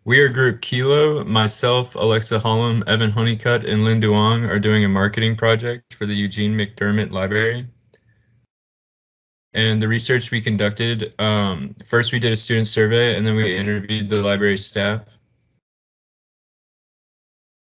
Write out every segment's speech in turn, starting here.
We are Group Kilo. Myself, Alexa Hallum, Evan Honeycutt, and Linh Duong are doing a marketing project for the Eugene McDermott Library. And the research we conducted, first we did a student survey and then we interviewed the library staff.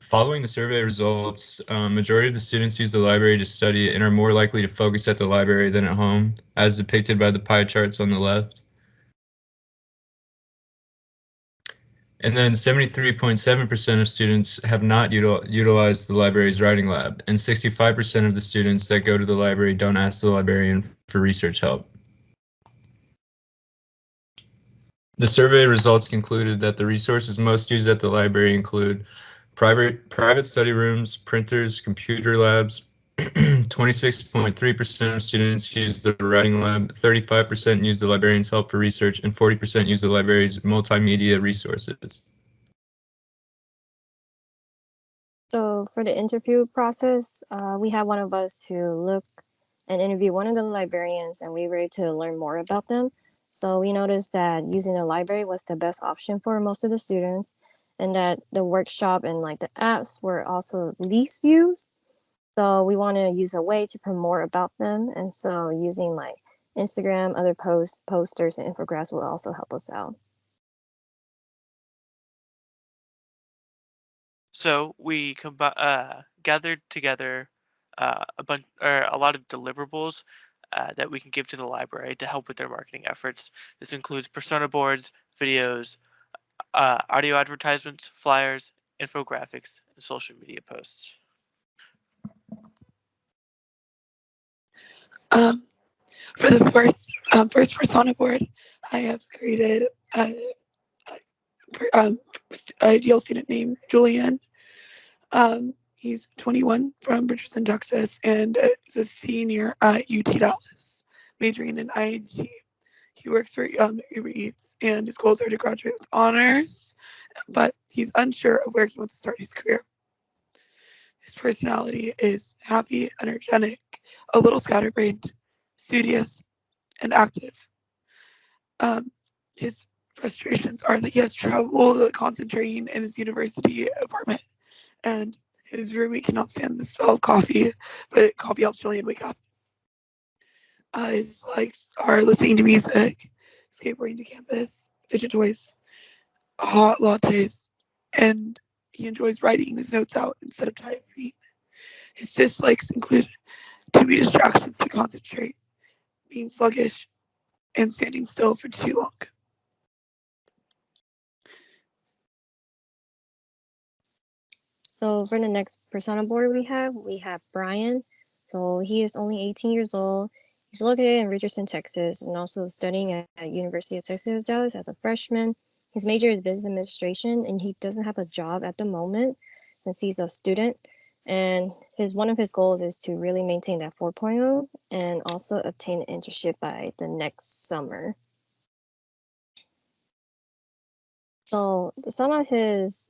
Following the survey results, majority of the students use the library to study and are more likely to focus at the library than at home, as depicted by the pie charts on the left. And then 73.7% of students have not utilized the library's writing lab, and 65% of the students that go to the library don't ask the librarian for research help. The survey results concluded that the resources most used at the library include private study rooms, printers, computer labs. 26.3% of students use the writing lab, 35% use the librarian's help for research, and 40% use the library's multimedia resources. So for the interview process, we had one of us to look and interview one of the librarians, and we were able to learn more about them. So we noticed that using the library was the best option for most of the students, and that the workshop and like the apps were also least used. So we want to use a way to promote more about them, and so using like Instagram, other posts, posters, and infographics will also help us out. So we gathered together a lot of deliverables that we can give to the library to help with their marketing efforts. This includes persona boards, videos, audio advertisements, flyers, infographics, and social media posts. Um, for the first persona board, I have created a ideal student named Julian. He's 21 from Richardson, Texas, and is a senior at UT Dallas, majoring in INT. He works for Uber Eats, and his goals are to graduate with honors, but he's unsure of where he wants to start his career. His personality is happy, energetic, a little scatterbrained, studious, and active. Um, his frustrations are that he has trouble concentrating in his university apartment, and his roommate cannot stand the smell of coffee, but coffee helps Julian wake up. His likes are listening to music, skateboarding to campus, fidget toys, hot lattes, and he enjoys writing his notes out instead of typing. His dislikes include too many distractions to concentrate, being sluggish, and standing still for too long. So for the next persona board we have Brian. So he is only 18 years old. He's located in Richardson, Texas, and also studying at University of Texas, Dallas as a freshman. His major is business administration, and he doesn't have a job at the moment since he's a student. And one of his goals is to really maintain that 4.0 and also obtain an internship by the next summer. So some of his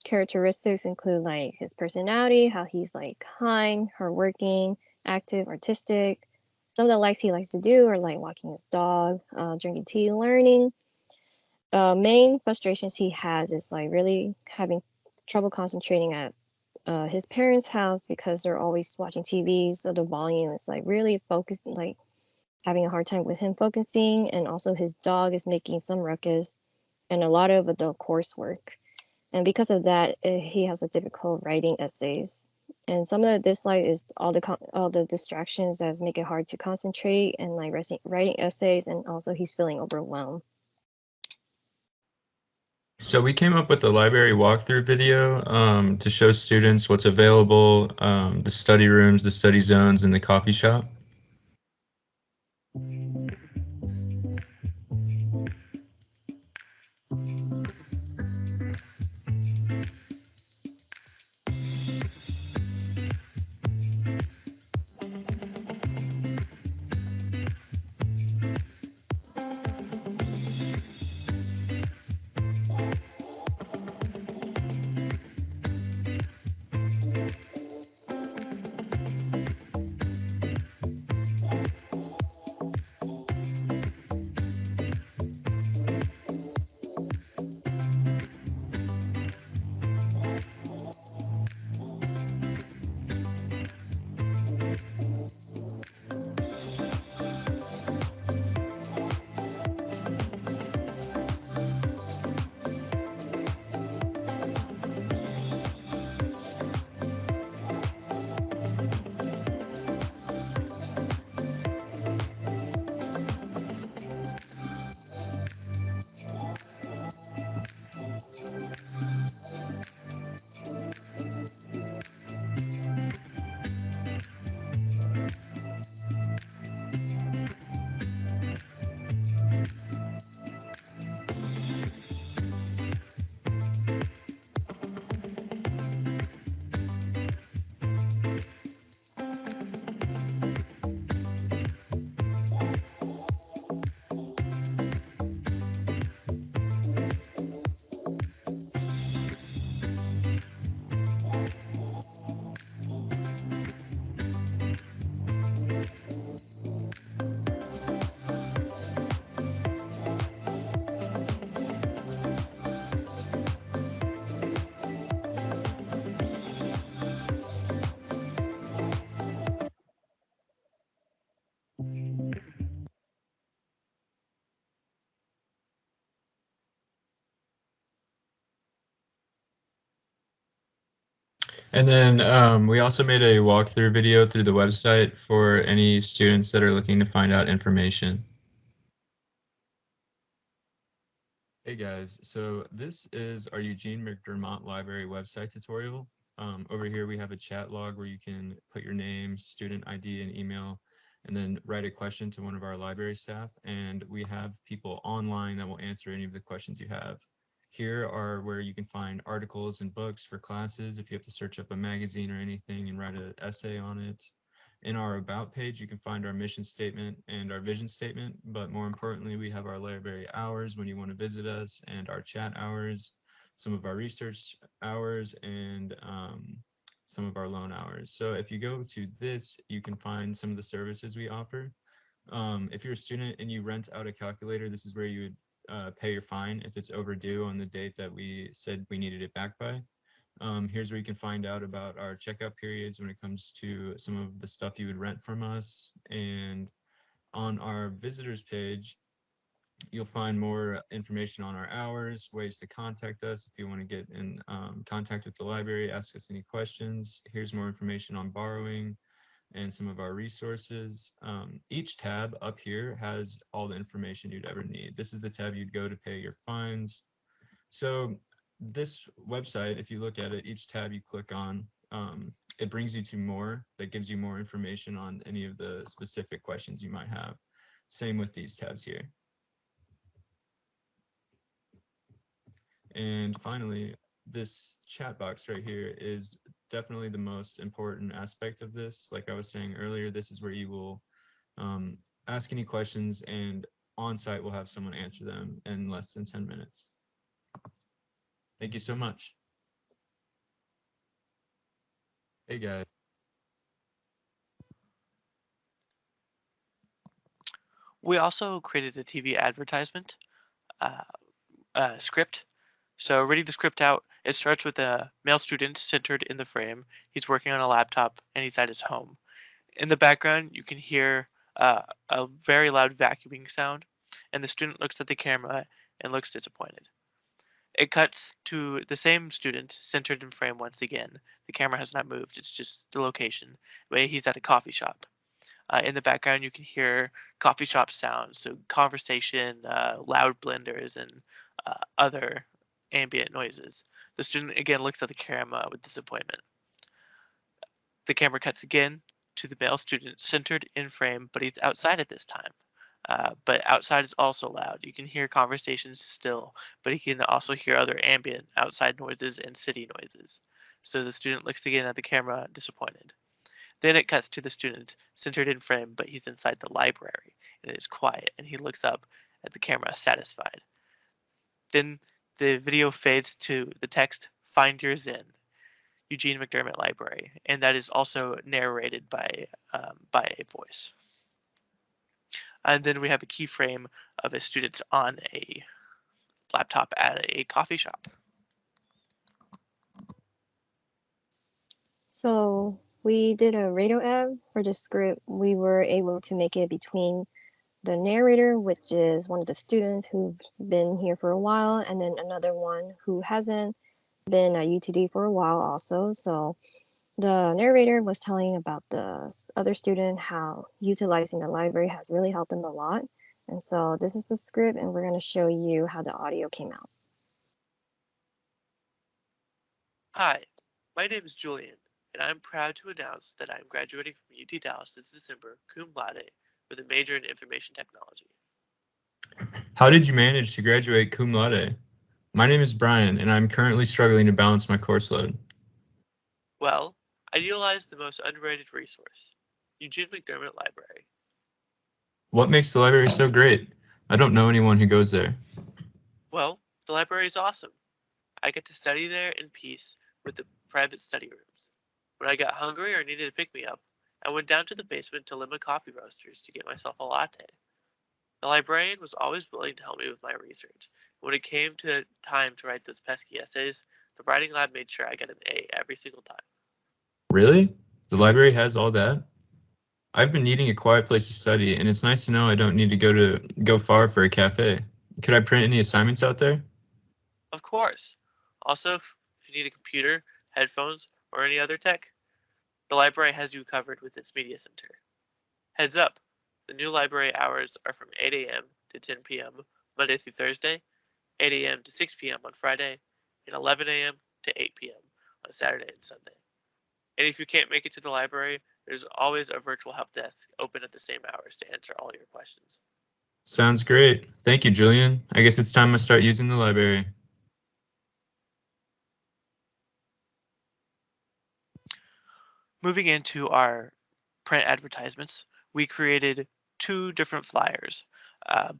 characteristics include like his personality, how he's like kind, hardworking, active, artistic. Some of the likes he likes to do are like walking his dog, drinking tea, learning. Main frustrations he has is like really having trouble concentrating at his parents' house because they're always watching TV, so the volume is like really focused, like having a hard time with him focusing, and also his dog is making some ruckus and a lot of adult coursework. And because of that, he has a difficult writing essays. And some of the dislike is all the distractions that make it hard to concentrate and like writing essays, and also he's feeling overwhelmed. So we came up with a library walkthrough video to show students what's available, the study rooms, the study zones, and the coffee shop. And then we also made a walkthrough video through the website for any students that are looking to find out information. Hey guys, so this is our Eugene McDermott Library website tutorial. Over here we have a chat log where you can put your name, student ID, and email, and then write a question to one of our library staff. And we have people online that will answer any of the questions you have. Here are where you can find articles and books for classes if you have to search up a magazine or anything and write an essay on it. In our About page, you can find our mission statement and our vision statement, but more importantly, we have our library hours when you want to visit us, and our chat hours, some of our research hours, and some of our loan hours. So if you go to this, you can find some of the services we offer. If you're a student and you rent out a calculator, this is where you would pay your fine if it's overdue on the date that we said we needed it back by. Here's where you can find out about our checkout periods when it comes to some of the stuff you would rent from us. And on our visitors page, you'll find more information on our hours, ways to contact us if you want to get in contact with the library, ask us any questions. Here's more information on borrowing and some of our resources. Each tab up here has all the information you'd ever need. This is the tab you'd go to pay your fines. So this website, if you look at it, each tab you click on, it brings you to more, that gives you more information on any of the specific questions you might have. Same with these tabs here. And finally, this chat box right here is definitely the most important aspect of this. Like I was saying earlier, this is where you will ask any questions, and on site we'll have someone answer them in less than 10 minutes. Thank you so much. Hey guys. We also created a TV advertisement uh, script. So reading the script out, it starts with a male student centered in the frame. He's working on a laptop and he's at his home. In the background, you can hear a very loud vacuuming sound, and the student looks at the camera and looks disappointed. It cuts to the same student centered in frame once again. The camera has not moved, it's just the location. Where he's at a coffee shop. In the background, you can hear coffee shop sounds, so conversation, loud blenders, and other ambient noises. The student again looks at the camera with disappointment. The camera cuts again to the male student centered in frame, but he's outside at this time. But outside is also loud. You can hear conversations still, but you can also hear other ambient outside noises and city noises. So the student looks again at the camera, disappointed. Then it cuts to the student centered in frame, but he's inside the library and it is quiet, and he looks up at the camera, satisfied. Then the video fades to the text, "Find your Zen." Eugene McDermott Library, and that is also narrated by a voice. And then we have a keyframe of a student on a laptop at a coffee shop. So we did a radio ad for the script. We were able to make it between the narrator, which is one of the students who've been here for a while, and then another one who hasn't been at UTD for a while also. So the narrator was telling about the other student, how utilizing the library has really helped them a lot. And so this is the script, and we're going to show you how the audio came out. Hi, my name is Julian, and I'm proud to announce that I'm graduating from UT Dallas this December cum laude with a major in information technology. How did you manage to graduate cum laude? My name is Brian, and I'm currently struggling to balance my course load. Well, I utilized the most underrated resource, Eugene McDermott Library. What makes the library so great? I don't know anyone who goes there. Well, the library is awesome. I get to study there in peace with the private study rooms. When I got hungry or needed to pick me up, I went down to the basement to Lima Coffee Roasters to get myself a latte. The librarian was always willing to help me with my research. When it came to time to write those pesky essays, the writing lab made sure I got an A every single time. Really? The library has all that? I've been needing a quiet place to study, and it's nice to know I don't need to go far for a cafe. Could I print any assignments out there? Of course. Also, if you need a computer, headphones, or any other tech? The library has you covered with its media center. Heads up, the new library hours are from 8 a.m. to 10 p.m. Monday through Thursday, 8 a.m. to 6 p.m. on Friday, and 11 a.m. to 8 p.m. on Saturday and Sunday. And if you can't make it to the library, there's always a virtual help desk open at the same hours to answer all your questions. Sounds great. Thank you, Julian. I guess it's time to start using the library. Moving into our print advertisements, we created 2 different flyers.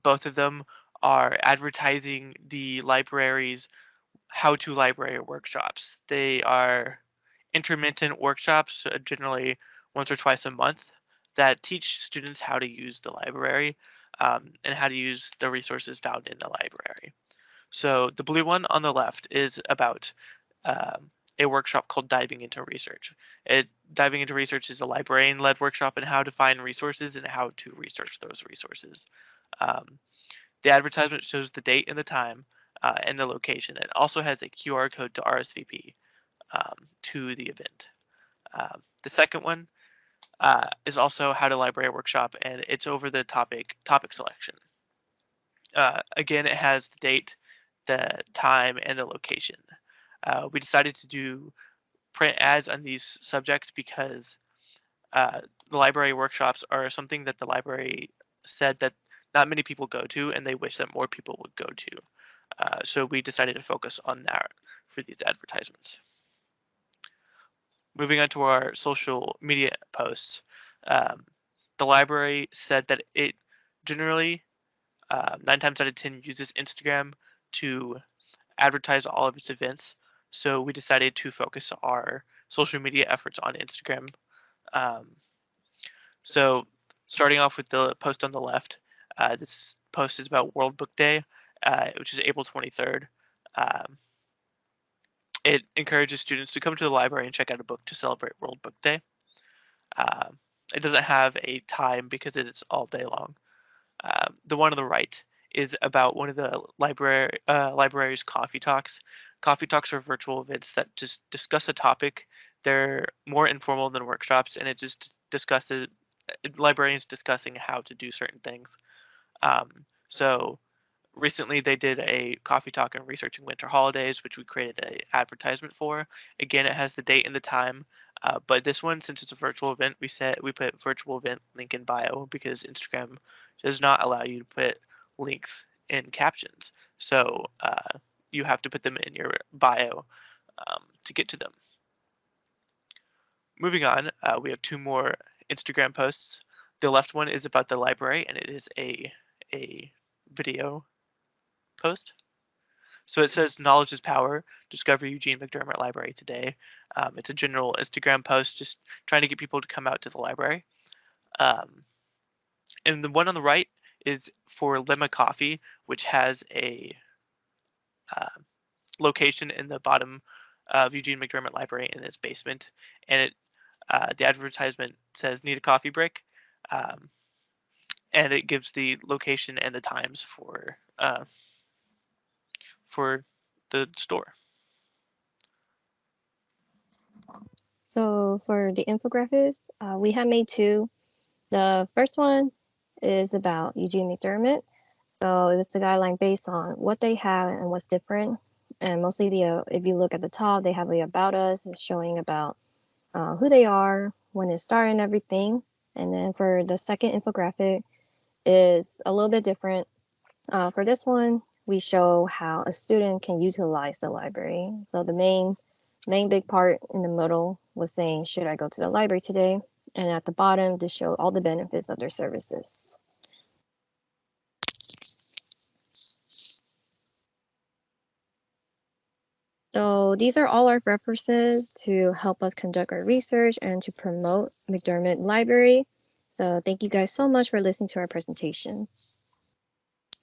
Both of them are advertising the library's how-to library workshops. They are intermittent workshops, generally once or twice a month, that teach students how to use the library and how to use the resources found in the library. So the blue one on the left is about a workshop called Diving into Research. Diving into Research is a librarian-led workshop on how to find resources and how to research those resources. Um, the advertisement shows the date and the time and the location. It also has a QR code to RSVP to the event. The second one is also How to Library Workshop, and it's over the topic selection. Again, it has the date, the time, and the location. We decided to do print ads on these subjects because the library workshops are something that the library said that not many people go to, and they wish that more people would go to. So we decided to focus on that for these advertisements. Moving on to our social media posts, the library said that it generally 9 times out of 10 uses Instagram to advertise all of its events. So we decided to focus our social media efforts on Instagram. Um, so starting off with the post on the left, this post is about World Book Day, which is April 23rd. Um, it encourages students to come to the library and check out a book to celebrate World Book Day. Um, it doesn't have a time because it is all day long. The one on the right is about one of the library's coffee talks. Coffee talks are virtual events that just discuss a topic. They're more informal than workshops, and it just discusses librarians discussing how to do certain things. So recently they did a coffee talk on researching winter holidays, which we created a advertisement for. Again, it has the date and the time. But this one, since it's a virtual event, we put virtual event link in bio because Instagram does not allow you to put links in captions. So you have to put them in your bio to get to them. Moving on, we have 2 more Instagram posts. The left one is about the library, and it is a video post. So it says knowledge is power. Discover Eugene McDermott Library today. It's a general Instagram post just trying to get people to come out to the library. Um, and the one on the right is for Lemma Coffee, which has a uh, location in the bottom of Eugene McDermott Library in its basement. And the advertisement says need a coffee break. And it gives the location and the times for the store. So for the infographics, we have made 2. The first one is about Eugene McDermott. So it's a guideline based on what they have and what's different. And mostly if you look at the top, they have the about us, showing about who they are, when it started and everything. And then for the second infographic, is a little bit different. For this one, we show how a student can utilize the library. So the main big part in the middle was saying, should I go to the library today? And at the bottom, to show all the benefits of their services. So these are all our references to help us conduct our research and to promote McDermott Library. So thank you guys so much for listening to our presentation.